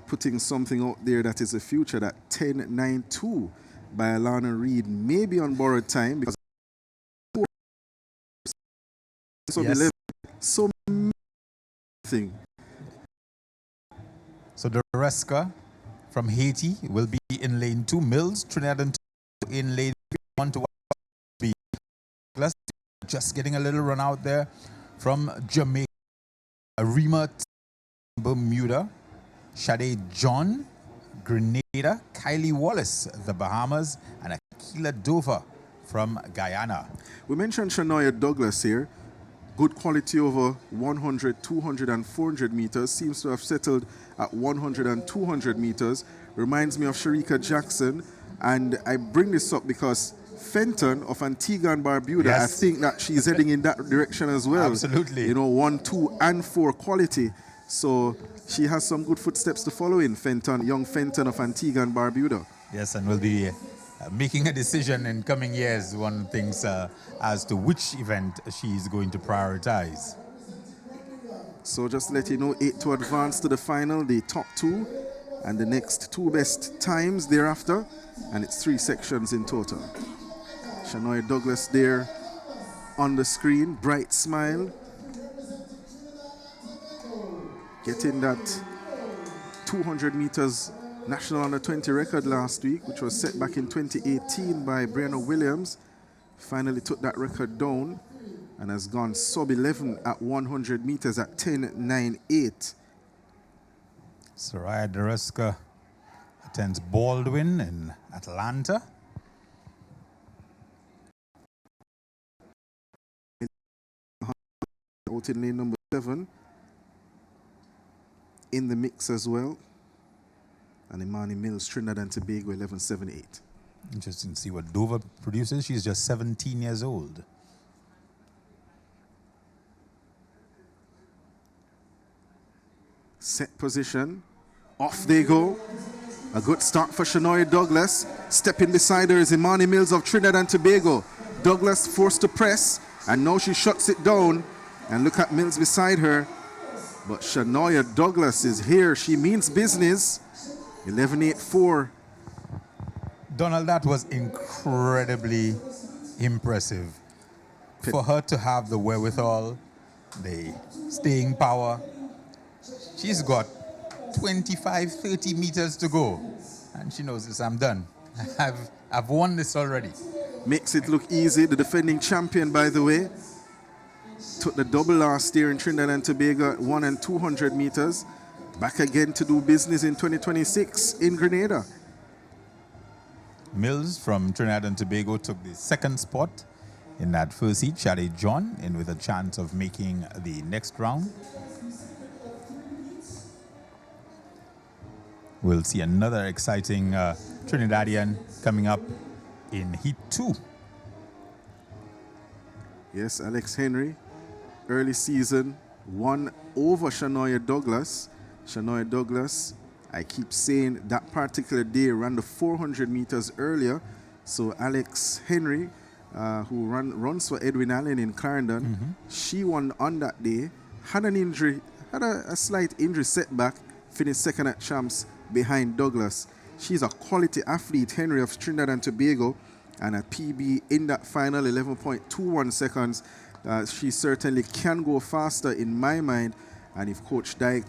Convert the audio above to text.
putting something out there that is a future, that 10.92 by Alana Reid may be on borrowed time because Yes. so thing. So the Reska from Haiti will be in lane 2. Mills, Trinidad and Tobago in lane 1 to be just getting a little run out there from Jamaica. Arima, Bermuda, Sade John, Grenada, Kylie Wallace, the Bahamas, and Akila Dover from Guyana. We mentioned Shanoya Douglas here. Good quality over 100, 200, and 400 meters. Seems to have settled at 100 and 200 meters. Reminds me of Sharika Jackson. And I bring this up because Fenton of Antigua and Barbuda, Yes. I think that she's heading in that direction as well. Absolutely. You know, 1, 2, and 4 quality. So she has some good footsteps to follow in, Fenton, young Fenton of Antigua and Barbuda. Yes, and will be making a decision in coming years, one thinks, as to which event she's going to prioritize. So just to let you know, 8 to advance to the final, the top 2, and the next 2 best times thereafter, and it's 3 sections in total. Shanoya Douglas there on the screen, bright smile, getting that 200 meters National Under 20 record last week, which was set back in 2018 by Brianna Williams. Finally took that record down and has gone sub-11 at 100 meters at 10.98. Soraya Dereska attends Baldwin in Atlanta. Out in lane number 7. In the mix as well. And Imani Mills, Trinidad and Tobago, 11.78. Interesting to see what Dover produces. She's just 17 years old. Set position. Off they go. A good start for Shanoya Douglas. Stepping beside her is Imani Mills of Trinidad and Tobago. Douglas forced to press, and now she shuts it down. And look at Mills beside her. But Shanoya Douglas is here. She means business. 11.84. Donald, that was incredibly impressive. For her to have the wherewithal, the staying power. She's got 25, 30 meters to go. And she knows this, I'm done. I've won this already. Makes it look easy. The defending champion, by the way, took the double last year in Trinidad and Tobago at 1 and 200 meters. Back again to do business in 2026 in Grenada. Mills from Trinidad and Tobago took the 2nd spot in that first heat. Sade John in with a chance of making the next round. We'll see another exciting Trinidadian coming up in Heat 2. Yes, Alex Henry, early season, won over Shanoya Douglas. Shanoya Douglas, I keep saying that particular day ran the 400 meters earlier. So Alex Henry, who runs for Edwin Allen in Clarendon, she won on that day, had an injury, had a slight injury setback, finished 2nd at Champs behind Douglas. She's a quality athlete, Henry of Trinidad and Tobago, and a PB in that final, 11.21 seconds. She certainly can go faster in my mind, and if Coach Dyke